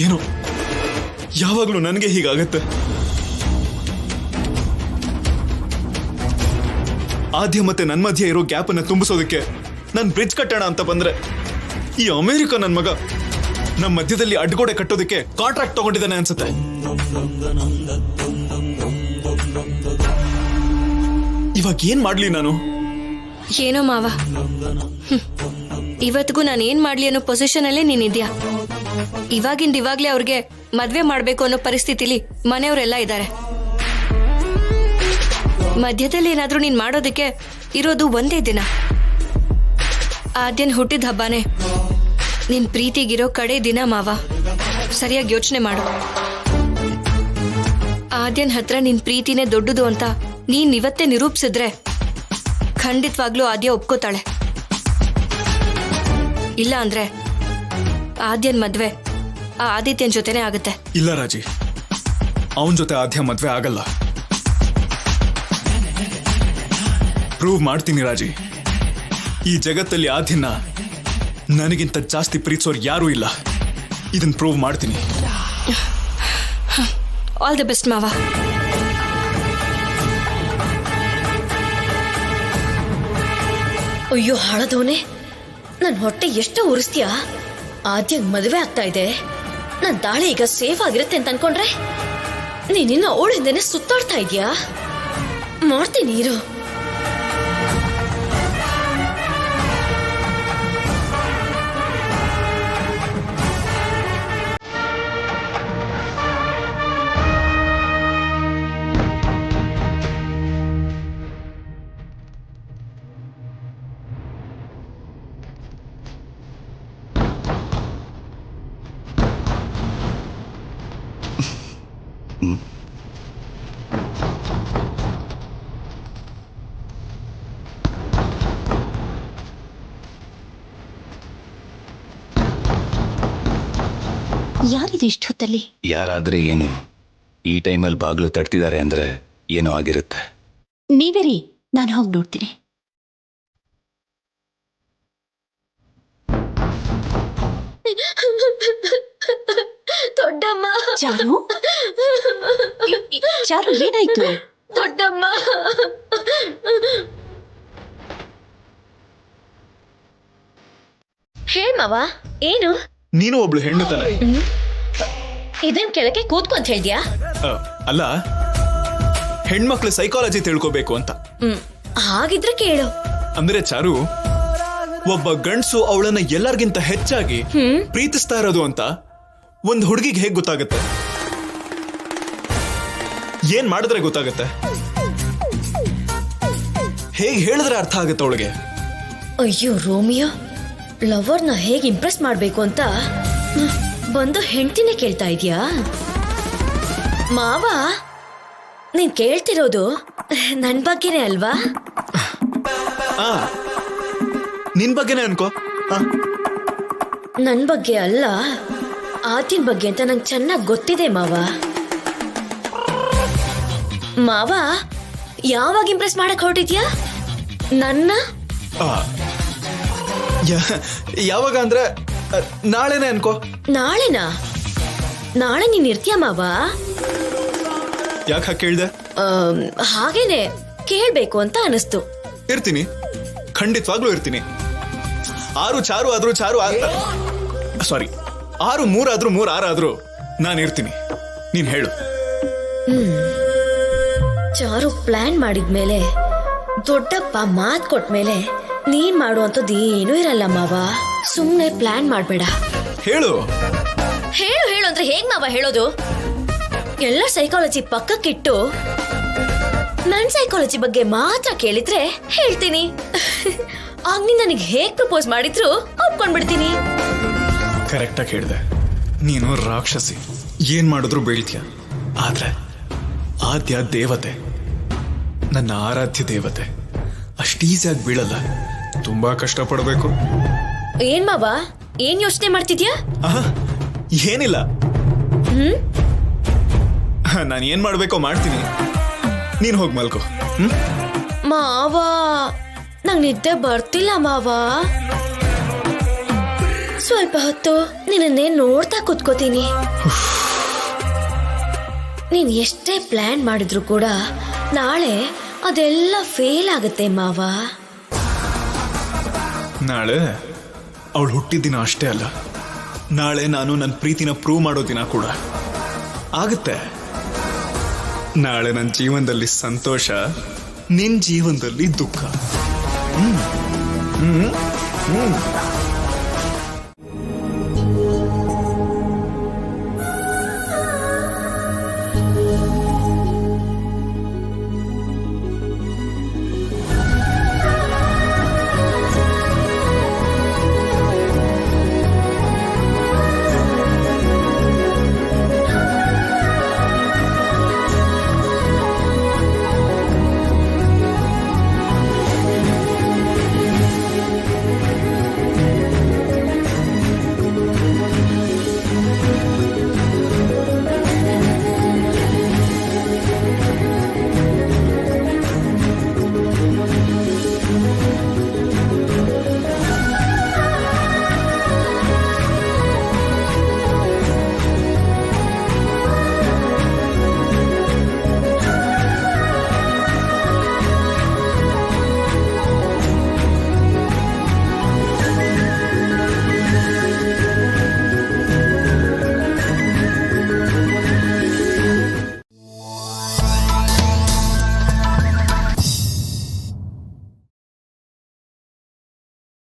ಏನೋ ಯಾವಾಗ್ಲೂ ನನಗೆ ಹೀಗಾಗತ್ತೆ. ಆದ್ಯ ಮತ್ತೆ ನನ್ನ ಮಧ್ಯೆ ಇರೋ ಗ್ಯಾಪ್ ಅನ್ನ ತುಂಬಿಸೋದಕ್ಕೆ ನಾನು ಬ್ರಿಡ್ಜ್ ಕಟ್ಟೋಣ ಅಂತ ಬಂದ್ರೆ ಈ ಅಮೆರಿಕ ನನ್ನ ಮಗ ನಮ್ಮ ಮಧ್ಯದಲ್ಲಿ ಅಡ್ಗೋಡೆ ಕಟ್ಟೋದಕ್ಕೆ ಕಾಂಟ್ರಾಕ್ಟ್ ತಗೊಂಡಿದ್ದಾನೆ ಅನ್ಸುತ್ತೆ. ಇವಾಗ ಏನ್ ಮಾಡ್ಲಿ ನಾನು? ಏನೋ ಮಾವ, ಇವತ್ತಿಗೂ ನಾನು ಏನ್ ಮಾಡ್ಲಿ ಅನ್ನೋ ಪೊಸಿಷನ್ ಅಲ್ಲೇ ನೀನಿದ್ಯಾ. ಇವಾಗ್ಲೇ ಅವ್ರಿಗೆ ಮದ್ವೆ ಮಾಡ್ಬೇಕು ಅನ್ನೋ ಪರಿಸ್ಥಿತಿಲಿ ಮನೆಯವರೆಲ್ಲ ಇದ್ದಾರೆ. ಮಧ್ಯದಲ್ಲಿ ಏನಾದ್ರೂ ನೀನ್ ಮಾಡೋದಕ್ಕೆ ಇರೋದು ಒಂದೇ ದಿನ. ಆದ್ಯನ್ ಹುಟ್ಟಿದ ಹಬ್ಬನೇ ನಿನ್ ಪ್ರೀತಿಗಿರೋ ಕಡೆ ದಿನ ಮಾವ. ಸರಿಯಾಗಿ ಯೋಚನೆ ಮಾಡು. ಆದ್ಯನ್ ಹತ್ರ ನಿನ್ ಪ್ರೀತಿನೇ ದೊಡ್ಡದು ಅಂತ ನೀನ್ ಇವತ್ತೇ ನಿರೂಪಿಸಿದ್ರೆ ಖಂಡಿತವಾಗ್ಲೂ ಆದ್ಯ ಒಪ್ಕೋತಾಳೆ. ಇಲ್ಲ ಅಂದ್ರೆ ಆದ್ಯನ್ ಮದ್ವೆ ಆ ಆದಿತ್ಯನ್ ಜೊತೆನೇ ಆಗುತ್ತೆ. ಇಲ್ಲ ರಾಜಿ, ಅವನ್ ಜೊತೆ ಆದ್ಯ ಮದ್ವೆ ಆಗಲ್ಲ. ಪ್ರೂವ್ ಮಾಡ್ತೀನಿ ರಾಜಿ. ಈ ಜಗತ್ತಲ್ಲಿ ಆದ್ಯನ ನನಗಿಂತ ಜಾಸ್ತಿ ಪ್ರೀತಿಸೋರು ಯಾರೂ ಇಲ್ಲ. ಇದನ್ನ ಪ್ರೂವ್ ಮಾಡ್ತೀನಿ. ಆಲ್ ದಿ ಬೆಸ್ಟ್ ಮಾವ. ಅಯ್ಯೋ ಹಾಳದವನೇ, ನನ್ನ ಹೊಟ್ಟೆ ಎಷ್ಟು ಉರಿಸ್ತೀಯಾ? ಆದ್ಯ ಮದುವೆ ಆಗ್ತಾ ಇದೆ, ನನ್ನ ತಾಳಿ ಈಗ ಸೇಫ್ ಆಗಿರುತ್ತೆ ಅಂತ ಅನ್ಕೊಂಡ್ರೆ ನೀನಿನ್ನ ಅವಳಿಂದನೇ ಸುತ್ತಾಡ್ತಾ ಇದೀಯಾ? ಮಾಡ್ತೀನಿ ಇರು. ಯಾರಿದು ಇಷ್ಟೊತ್ತಲ್ಲಿ? ಯಾರಾದ್ರೆ ಏನು, ಈ ಟೈಮಲ್ಲಿ ಬಾಗಿಲು ತಟ್ತಿದ್ದಾರೆ ಅಂದ್ರೆ ಏನೋ ಆಗಿರುತ್ತೆ. ನೀವೇ ರೀ, ನಾನು ಹೋಗಿ ನೋಡ್ತೀನಿ. ದೊಡ್ಡಮ್ಮ. ಚಾರು, ಚಾರು ಏನಾಯ್ತು? ದೊಡ್ಡಮ್ಮ. ಹೇಳ್ಮವ, ಏನು? ನೀನು ಒಬ್ಳು ಹೆಣ್ಣು ತಾನೆ? ಇದನ್ ಕೆಳಗೆ ಕೂತ್ಕೊಂತ ಹೇಳ್ದ್ಯಾ? ಅಲ್ಲ, ಹೆಣ್ಮಕ್ಳು ಸೈಕಾಲಜಿ ತಿಳ್ಕೋಬೇಕು ಅಂತ. ಹಾಗಿದ್ರೆ ಕೇಳು. ಅಂದ್ರೆ ಚಾರು, ಒಬ್ಬ ಗಂಡ್ಸು ಅವಳನ್ನ ಎಲ್ಲರಿಗಿಂತ ಹೆಚ್ಚಾಗಿ ಪ್ರೀತಿಸ್ತಾ ಇರೋದು ಅಂತ ಒಂದ್ ಹುಡುಗಿಗೆ ಹೇಗ್ ಗೊತ್ತಾಗತ್ತೆ? ಏನ್ ಮಾಡಿದ್ರೆ ಗೊತ್ತಾಗತ್ತೆ? ಹೇಗ್ ಹೇಳಿದ್ರೆ ಅರ್ಥ ಆಗತ್ತೆ ಅವಳಿಗೆ? ಅಯ್ಯೋ ರೋಮಿಯೋ, ಲವರ್ನ ಹೇಗೆ ಇಂಪ್ರೆಸ್ ಮಾಡ್ಬೇಕು ಅಂತ ಬಂದು ಹೆಂಡ್ತಿನೇ ಕೇಳ್ತಾ ಇದೀಯಾ? ಮಾವ, ನೀನ್ ಕೇಳ್ತಿರೋದು ನನ್ ಬಗ್ಗೆನೇ ಅಲ್ವಾ? ನಿನ್ ಬಗ್ಗೆನೇ ಅನ್ಕೋ. ನನ್ ಬಗ್ಗೆ ಅಲ್ಲ, ಆದ್ಯನ್ ಬಗ್ಗೆ ಅಂತ ನಂಗೆ ಚೆನ್ನಾಗಿ ಗೊತ್ತಿದೆ ಮಾವ. ಮಾವ, ಯಾವಾಗ ಇಂಪ್ರೆಸ್ ಮಾಡಕ್ ಹೊರಟಿದ್ಯಾ ನನ್ನ? ಯಾವಾಗ ಅಂದ್ರೆ ನಾಳೆನೆ ಅನ್ಕೋ. ನಾಳೆನಾ? ನಾಳೆ ನೀನ್ ಇರ್ತೀಯ ಮಾವ? ಯಾಕೆ ಕೇಳ್ದೆ? ಹಾಗೇನೆ ಕೇಳ್ಬೇಕು ಅಂತ ಅನಿಸ್ತು. ಇರ್ತೀನಿ, ಖಂಡಿತವಾಗ್ಲೂ ಇರ್ತೀನಿ. 6 ಚಾರು ಆದ್ರೂ ಚಾರು, ಸಾರಿ 6 3 ಆದ್ರೂ 3 6 ಆದ್ರೂ ನಾನು ಇರ್ತೀನಿ. ನೀನ್ ಹೇಳು. ಚಾರು ಪ್ಲಾನ್ ಮಾಡಿದ್ಮೇಲೆ, ದೊಡ್ಡಪ್ಪ ಮಾತ್ ಕೊಟ್ಮೇಲೆ ನೀನ್ ಮಾಡುವಂಥದ್ದು ಏನೂ ಇರಲ್ಲ ಮಾವ. ಸುಮ್ನೆ ಪ್ಲಾನ್ ಮಾಡ್ಬೇಡ. ಹೇಳು ಹೇಳು ಹೇಳು ಅಂದ್ರೆ ಹೇಗ್ ಮಾವ ಹೇಳೋದು? ಎಲ್ಲ ಸೈಕಾಲಜಿ ಪಕ್ಕಕ್ಕಿಟ್ಟು ನನ್ ಸೈಕಾಲಜಿ ಬಗ್ಗೆ ಮಾತ್ರ ಕೇಳಿದ್ರೆ ಹೇಳ್ತೀನಿ. ಆಗ ನೀನ್ ನನಗೆ ಹೇಗ್ ಪ್ರಪೋಸ್ ಮಾಡಿದ್ರು ಒಪ್ಕೊಂಡ್ಬಿಡ್ತೀನಿ. ಕರೆಕ್ಟಾಗಿ ಹೇಳಿದೆ. ನೀನು ರಾಕ್ಷಸಿ, ಏನ್ ಮಾಡಿದ್ರು ಬೀಳ್ತೀಯ. ಆದ್ರೆ ಆದ್ಯ ದೇವತೆ, ನನ್ನ ಆರಾಧ್ಯ ದೇವತೆ. ಅಷ್ಟೀಸಿಯಾಗಿ ಬೀಳಲ್ಲ, ತುಂಬಾ ಕಷ್ಟ ಪಡಬೇಕು. ಏನ್ ಮಾವ, ಏನ್ ಯೋಚನೆ ಮಾಡ್ತಿದ್ಯಾ? ಏನಿಲ್ಲ, ನಾನು ಏನ್ ಮಾಡ್ಬೇಕೋ ಮಾಡ್ತೀನಿ. ನೀನ್ ಹೋಗ್ ಮಲ್ಕೋ. ಮಾವ, ನಂಗ್ ನಿದ್ದೆ ಬರ್ತಿಲ್ಲ ಮಾವ. ಸ್ವಲ್ಪ ಹೊತ್ತು ನಿನ್ನನ್ನೇ ನೋಡ್ತಾ ಕೂತ್ಕೋತೀನಿ. ನೀನ್ ಎಷ್ಟೇ ಪ್ಲಾನ್ ಮಾಡಿದ್ರು ಕೂಡ ನಾಳೆ ಅದೆಲ್ಲ ಫೇಲ್ ಆಗುತ್ತೆ ಮಾವ. ನಾಳೆ ಅವಳು ಹುಟ್ಟಿದ ದಿನ ಅಷ್ಟೇ ಅಲ್ಲ, ನಾಳೆ ನಾನು ನನ್ನ ಪ್ರೀತಿನ ಪ್ರೂವ್ ಮಾಡೋ ದಿನ ಕೂಡ ಆಗುತ್ತೆ. ನಾಳೆ ನನ್ನ ಜೀವನದಲ್ಲಿ ಸಂತೋಷ, ನಿನ್ ಜೀವನದಲ್ಲಿ ದುಃಖ.